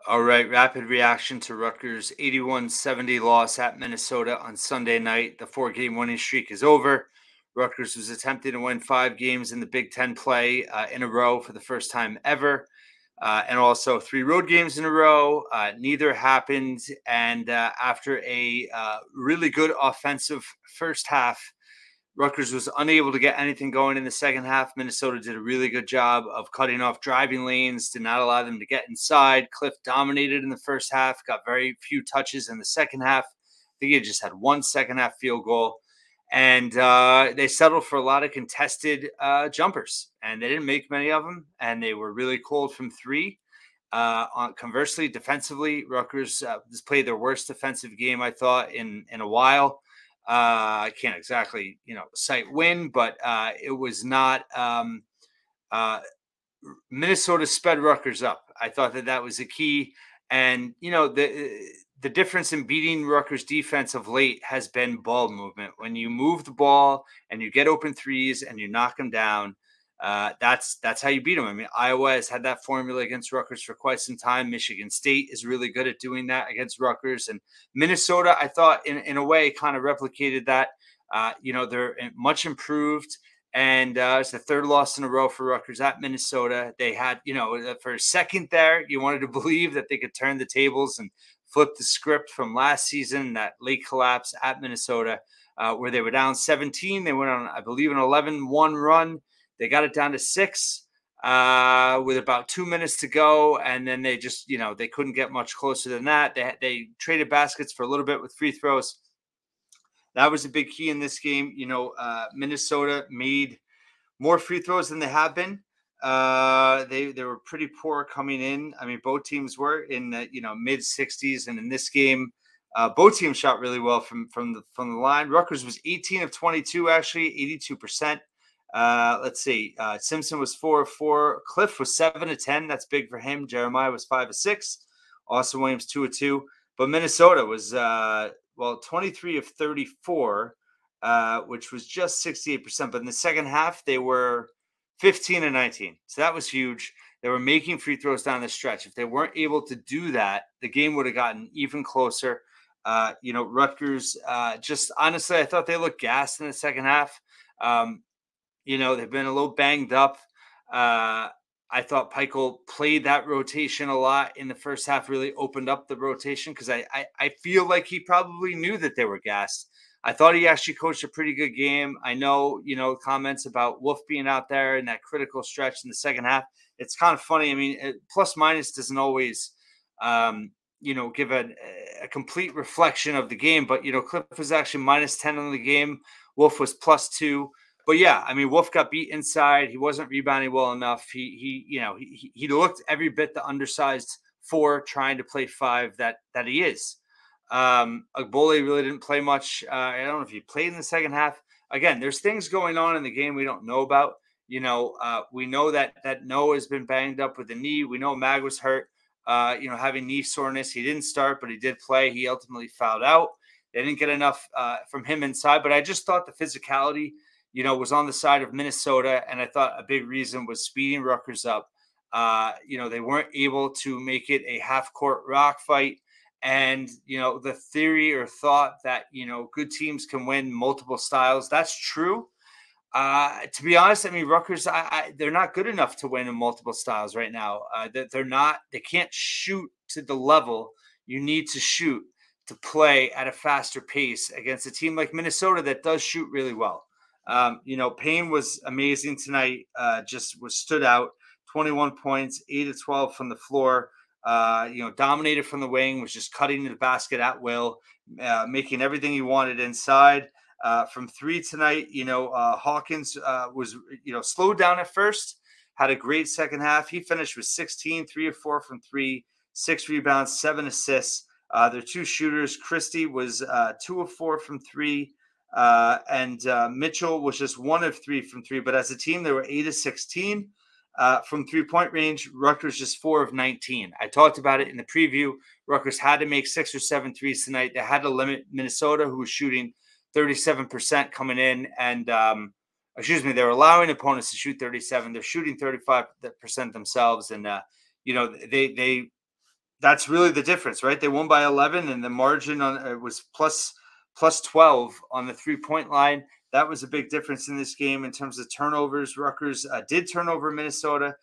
All right, rapid reaction to Rutgers' 81-70 loss at Minnesota on Sunday night. The four-game winning streak is over. Rutgers was attempting to win 5 games in the Big Ten play in a row for the first time ever, and also 3 road games in a row. Neither happened, and after a really good offensive first half, Rutgers was unable to get anything going in the second half. Minnesota did a really good job of cutting off driving lanes, did not allow them to get inside. Cliff dominated in the first half, got very few touches in the second half. I think he just had 1 second-half field goal. And they settled for a lot of contested jumpers, and they didn't make many of them, and they were really cold from three. Conversely, defensively, Rutgers just played their worst defensive game, I thought, in a while. I can't exactly, cite win, but it was not. Minnesota sped Rutgers up. I thought that was the key, and the difference in beating Rutgers defense of late has been ball movement. When you move the ball and you get open threes and you knock them down, that's how you beat them. I mean, Iowa has had that formula against Rutgers for quite some time. Michigan State is really good at doing that against Rutgers, and Minnesota, I thought, in a way, kind of replicated that. They're much improved, and it's the third loss in a row for Rutgers at Minnesota. They had, for a second there, you wanted to believe that they could turn the tables and flip the script from last season, that late collapse at Minnesota, where they were down 17. They went on, I believe, an 11-1 run. They got it down to 6 with about 2 minutes to go, and then they just, they couldn't get much closer than that. They traded baskets for a little bit with free throws. That was a big key in this game. Minnesota made more free throws than they have been. They were pretty poor coming in. I mean, both teams were in the mid 60s, and in this game, both teams shot really well from the line. Rutgers was 18 of 22, actually 82%. Let's see. Simpson was 4 of 4. Cliff was 7 of 10. That's big for him. Jeremiah was 5 of 6. Austin Williams 2 of 2. But Minnesota was 23 of 34, which was just 68%. But in the second half, they were 15 and 19. So that was huge. They were making free throws down the stretch. If they weren't able to do that, the game would have gotten even closer. Rutgers, just honestly, I thought they looked gassed in the second half. They've been a little banged up. I thought Peichel played that rotation a lot in the first half, really opened up the rotation, because I feel like he probably knew that they were gassed. I thought he actually coached a pretty good game. I know, comments about Wolf being out there in that critical stretch in the second half. It's kind of funny. I mean, plus minus doesn't always, give a complete reflection of the game. But, Cliff was actually minus 10 on the game. Wolf was plus 2. But yeah, I mean, Wolf got beat inside. He wasn't rebounding well enough. He looked every bit the undersized 4 trying to play 5 that he is. Agbole really didn't play much. I don't know if he played in the second half. Again, there's things going on in the game we don't know about. We know that Noah has been banged up with the knee. We know Mag was hurt, having knee soreness. He didn't start, but he did play. He ultimately fouled out. They didn't get enough from him inside. But I just thought the physicality, was on the side of Minnesota, and I thought a big reason was speeding Rutgers up. They weren't able to make it a half-court rock fight. And, the theory or thought that, good teams can win multiple styles, that's true. To be honest, I mean, Rutgers, they're not good enough to win in multiple styles right now. They can't shoot to the level you need to shoot to play at a faster pace against a team like Minnesota that does shoot really well. Payne was amazing tonight, stood out, 21 points, 8 of 12 from the floor. Dominated from the wing, was just cutting the basket at will, making everything he wanted inside. From 3 tonight, Hawkins was, slowed down at first, had a great second half. He finished with 16, 3 of 4 from 3, 6 rebounds, 7 assists. Their 2 shooters, Christie was 2 of 4 from 3, and Mitchell was just 1 of 3 from 3. But as a team, they were 8 of 16. From 3-point range. Rutgers just 4 of 19. I talked about it in the preview. Rutgers had to make 6 or 7 threes tonight. They had to limit Minnesota, who was shooting 37% coming in. And, they were allowing opponents to shoot 37. They're shooting 35% themselves. And, they That's really the difference, right? They won by 11, and the margin on it was plus 12 on the 3-point line. That was a big difference in this game in terms of turnovers. Rutgers did turn over Minnesota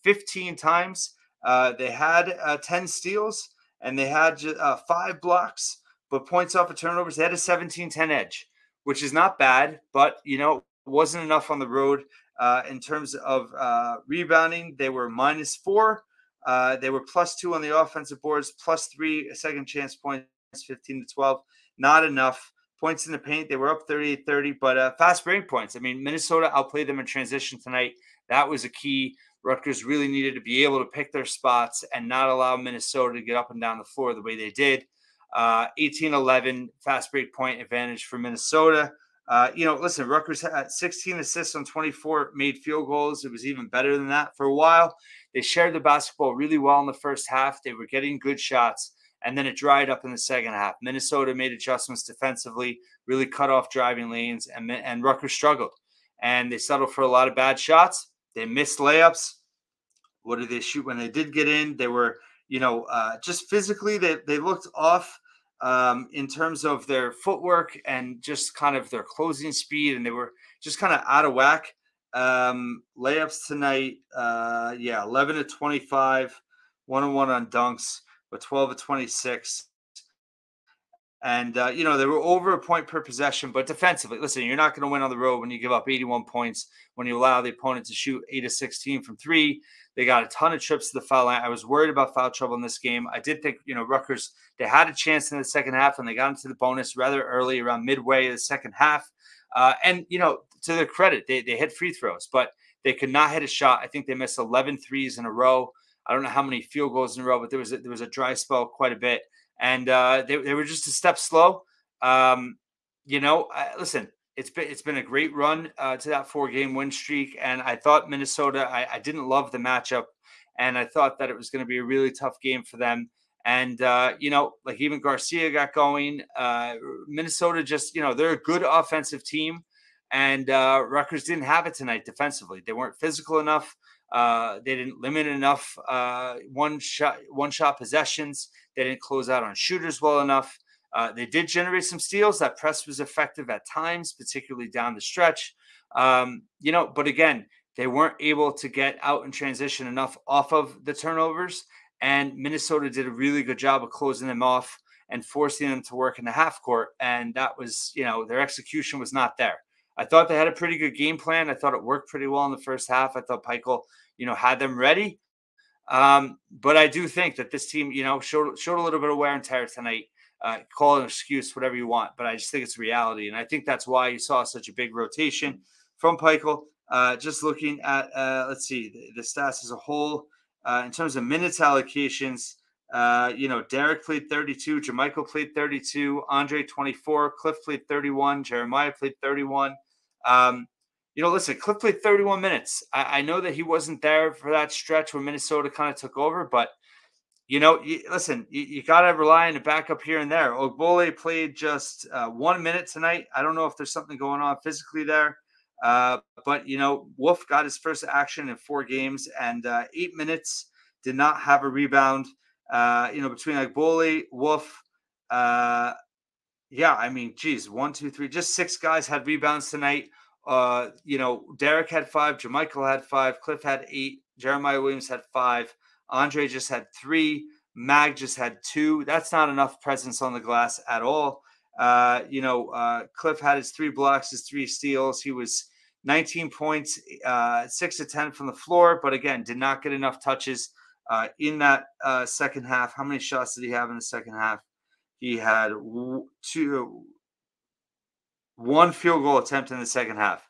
15 times. They had 10 steals, and they had 5 blocks, but points off of turnovers. They had a 17-10 edge, which is not bad, but wasn't enough on the road. In terms of rebounding, they were -4. They were +2 on the offensive boards, +3 second chance points, 15-12. Not enough. Points in the paint, they were up 38-30, but fast break points. I mean, Minnesota outplayed them in transition tonight. That was a key. Rutgers really needed to be able to pick their spots and not allow Minnesota to get up and down the floor the way they did. 18-11 fast break point advantage for Minnesota. Listen, Rutgers had 16 assists on 24 made field goals. It was even better than that for a while. They shared the basketball really well in the first half. They were getting good shots, and then it dried up in the second half. Minnesota made adjustments defensively, really cut off driving lanes, and Rutgers struggled. And they settled for a lot of bad shots. They missed layups. What did they shoot when they did get in? They were, just physically, they looked off in terms of their footwork and just kind of their closing speed, and they were just kind of out of whack. Layups tonight, 11-25, 1-1 on dunks, but 12-26. And, they were over a point per possession, but defensively, listen, you're not going to win on the road when you give up 81 points, when you allow the opponent to shoot 8-16 from 3. They got a ton of trips to the foul line. I was worried about foul trouble in this game. I did think, Rutgers, they had a chance in the second half when they got into the bonus rather early, around midway of the second half. To their credit, they hit free throws, but they could not hit a shot. I think they missed 11 threes in a row. I don't know how many field goals in a row, but there was a dry spell quite a bit. And they were just a step slow. Listen, it's been a great run to that 4-game win streak, and I thought Minnesota. I didn't love the matchup, and I thought that it was going to be a really tough game for them. And even Garcia got going. Minnesota just they're a good offensive team, and Rutgers didn't have it tonight defensively. They weren't physical enough. They didn't limit enough one shot possessions. They didn't close out on shooters well enough. They did generate some steals. That press was effective at times, particularly down the stretch. But again, they weren't able to get out in transition enough off of the turnovers. And Minnesota did a really good job of closing them off and forcing them to work in the half court. And that was, their execution was not there. I thought they had a pretty good game plan. I thought it worked pretty well in the first half. I thought Peichel, had them ready. But I do think that this team, showed a little bit of wear and tear tonight. Call it an excuse, whatever you want, but I just think it's reality. And I think that's why you saw such a big rotation from Peichel. Just looking at, let's see, the stats as a whole, in terms of minutes allocations, Derek played 32, Jermichael played 32, Andre 24, Cliff played 31, Jeremiah played 31. Listen, Cliff played 31 minutes. I know that he wasn't there for that stretch where Minnesota kind of took over, but you got to rely on the backup here and there. Ogbole played just 1 minute tonight. I don't know if there's something going on physically there. But Wolf got his first action in 4 games and 8 minutes, did not have a rebound. Between Ogbole, Wolf, 1, 2, 3, just 6 guys had rebounds tonight. Derek had 5, Jermichael had 5, Cliff had 8, Jeremiah Williams had 5, Andre just had 3, Mag just had 2. That's not enough presence on the glass at all. Cliff had his 3 blocks, his 3 steals. He was 19 points, 6 of 10 from the floor, but again, did not get enough touches in that second half. How many shots did he have in the second half? He had 1 field goal attempt in the second half.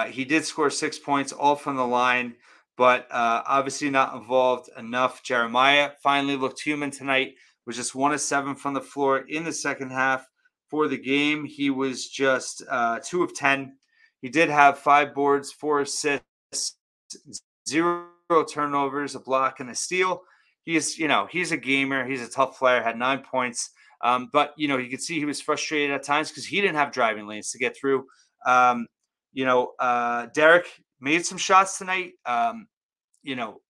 He did score 6 points, all from the line, but obviously not involved enough. Jeremiah finally looked human tonight, was just 1 of 7 from the floor in the second half. For the game, he was just 2 of 10. He did have 5 boards, 4 assists, 0 turnovers, a block, and a steal. He's a gamer. He's a tough player, had 9 points. But, you could see he was frustrated at times because he didn't have driving lanes to get through. Derek made some shots tonight,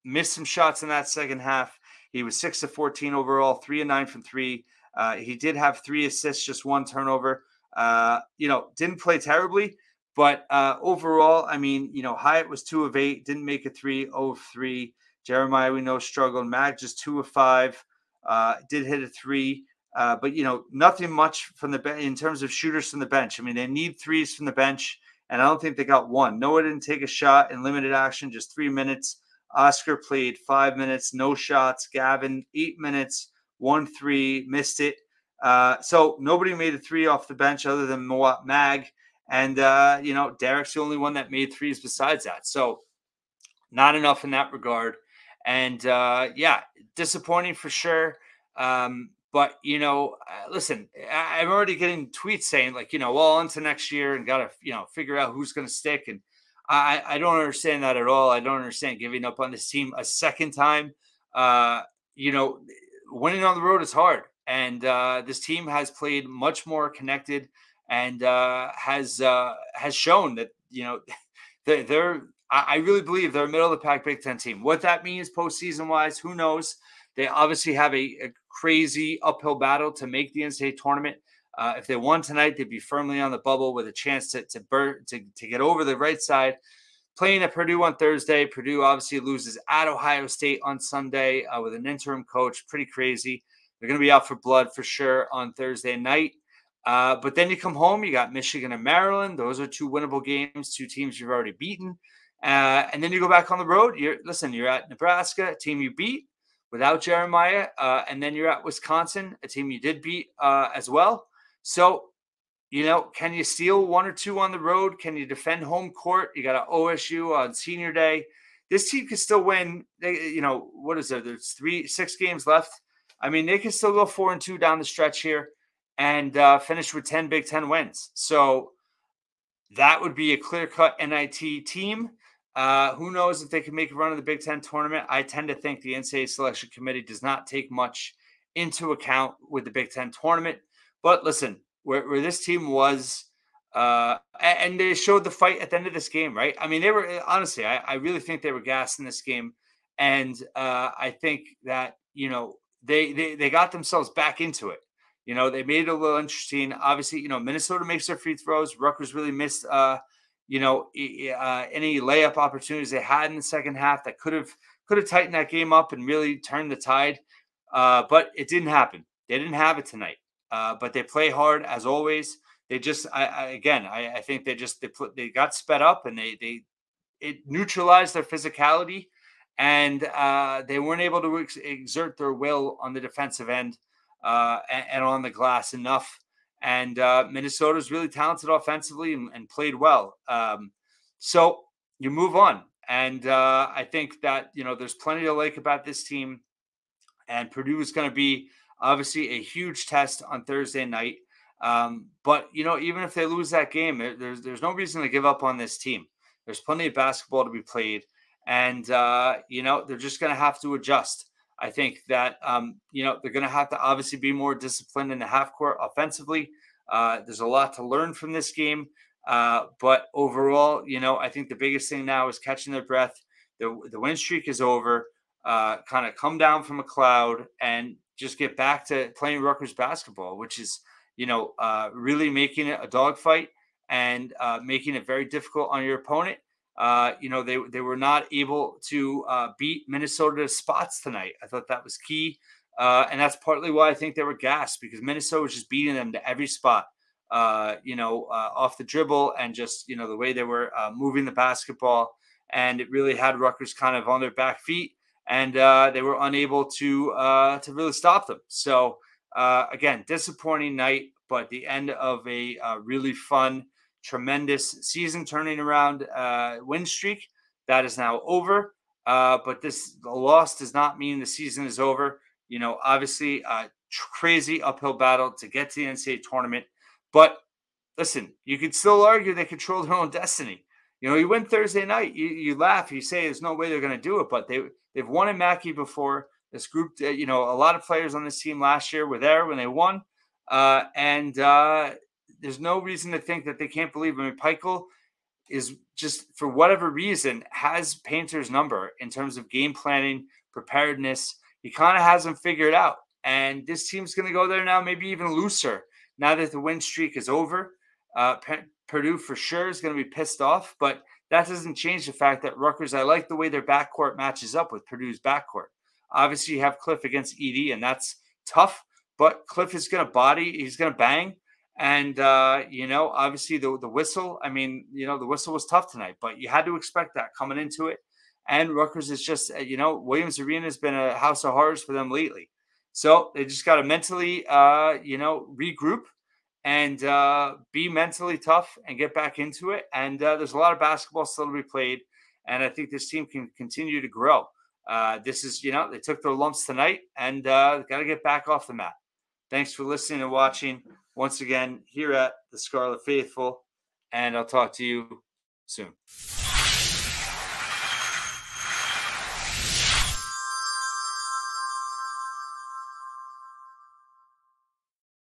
missed some shots in that second half. He was 6 of 14 overall, 3 of 9 from three. He did have 3 assists, just 1 turnover. Didn't play terribly, but overall, I mean, Hyatt was 2 of 8, didn't make a 3, 0 of 3. Jeremiah, we know, struggled. Mag just 2 of 5, did hit a 3. But nothing much from the bench in terms of shooters from the bench. I mean, they need threes from the bench, and I don't think they got one. Noah didn't take a shot in limited action, just 3 minutes. Oscar played 5 minutes, no shots. Gavin, 8 minutes, 1 3, missed it. So nobody made a 3 off the bench other than Mag. And, Derek's the only one that made 3s besides that. So not enough in that regard. And, disappointing for sure. But, listen, I'm already getting tweets saying well, into next year and got to, figure out who's going to stick. And I don't understand that at all. I don't understand giving up on this team a second time. Winning on the road is hard. And this team has played much more connected and has shown that, I really believe they're a middle of the pack Big Ten team. What that means postseason wise, who knows? They obviously have a crazy uphill battle to make the NCAA tournament. If they won tonight, they'd be firmly on the bubble with a chance to get over the right side. Playing at Purdue on Thursday. Purdue obviously loses at Ohio State on Sunday with an interim coach. Pretty crazy. They're going to be out for blood for sure on Thursday night. But then you come home, you got Michigan and Maryland. Those are 2 winnable games, 2 teams you've already beaten. And then you go back on the road. You're at Nebraska, a team you beat without Jeremiah. And then you're at Wisconsin, a team you did beat as well. So, can you steal 1 or 2 on the road? Can you defend home court? You got an OSU on senior day. This team can still win. What is there? There's 6 games left. I mean, they can still go 4-2 down the stretch here and finish with 10 Big Ten wins. So that would be a clear-cut NIT team. Who knows if they can make a run of the Big Ten tournament? I tend to think the NCAA selection committee does not take much into account with the Big Ten tournament. But listen, where this team was, and they showed the fight at the end of this game, right? I mean, they were honestly, I really think they were gassed in this game, and I think that they got themselves back into it. They made it a little interesting. Obviously, Minnesota makes their free throws. Rutgers really missed any layup opportunities they had in the second half that could have tightened that game up and really turned the tide. But it didn't happen. They didn't have it tonight. But they play hard as always. They just, I think they got sped up and it neutralized their physicality, and they weren't able to exert their will on the defensive end and on the glass enough. And Minnesota's really talented offensively and played well. So you move on. And I think that, there's plenty to like about this team. And Purdue is going to be obviously a huge test on Thursday night. But, even if they lose that game, there's no reason to give up on this team. There's plenty of basketball to be played. And, they're just going to have to adjust. I think that, they're going to have to obviously be more disciplined in the half court offensively. There's a lot to learn from this game. But overall, I think the biggest thing now is catching their breath. The win streak is over. Kind of come down from a cloud and just get back to playing Rutgers basketball, which is, really making it a dogfight and making it very difficult on your opponent. They were not able to beat Minnesota's spots tonight. I thought that was key. And that's partly why I think they were gassed, because Minnesota was just beating them to every spot, off the dribble and just, the way they were moving the basketball. And it really had Rutgers kind of on their back feet, and they were unable to really stop them. So, again, disappointing night, but the end of a really fun, tremendous season turning around win streak that is now over. But the loss does not mean the season is over. Obviously, crazy uphill battle to get to the NCAA tournament. But listen, you could still argue they control their own destiny. You win Thursday night, you laugh, you say there's no way they're going to do it, but they've won in Mackey before. This group, a lot of players on this team last year were there when they won, and there's no reason to think that they can't believe. I mean, Peichel is just, for whatever reason, has Painter's number in terms of game planning, preparedness. he kind of has them figured out. And this team's going to go there now, maybe even looser now that the win streak is over. Purdue for sure is going to be pissed off, but that doesn't change the fact that Rutgers, I like the way their backcourt matches up with Purdue's backcourt. Obviously, you have Cliff against Edey, and that's tough, but Cliff is going to body, he's going to bang. And, obviously the whistle, the whistle was tough tonight, but you had to expect that coming into it. And Rutgers is just, Williams Arena has been a house of horrors for them lately. So they just got to mentally, regroup and be mentally tough and get back into it. And there's a lot of basketball still to be played. And I think this team can continue to grow. This is, they took their lumps tonight and got to get back off the mat. Thanks for listening and watching once again here at the Scarlet Faithful. And I'll talk to you soon.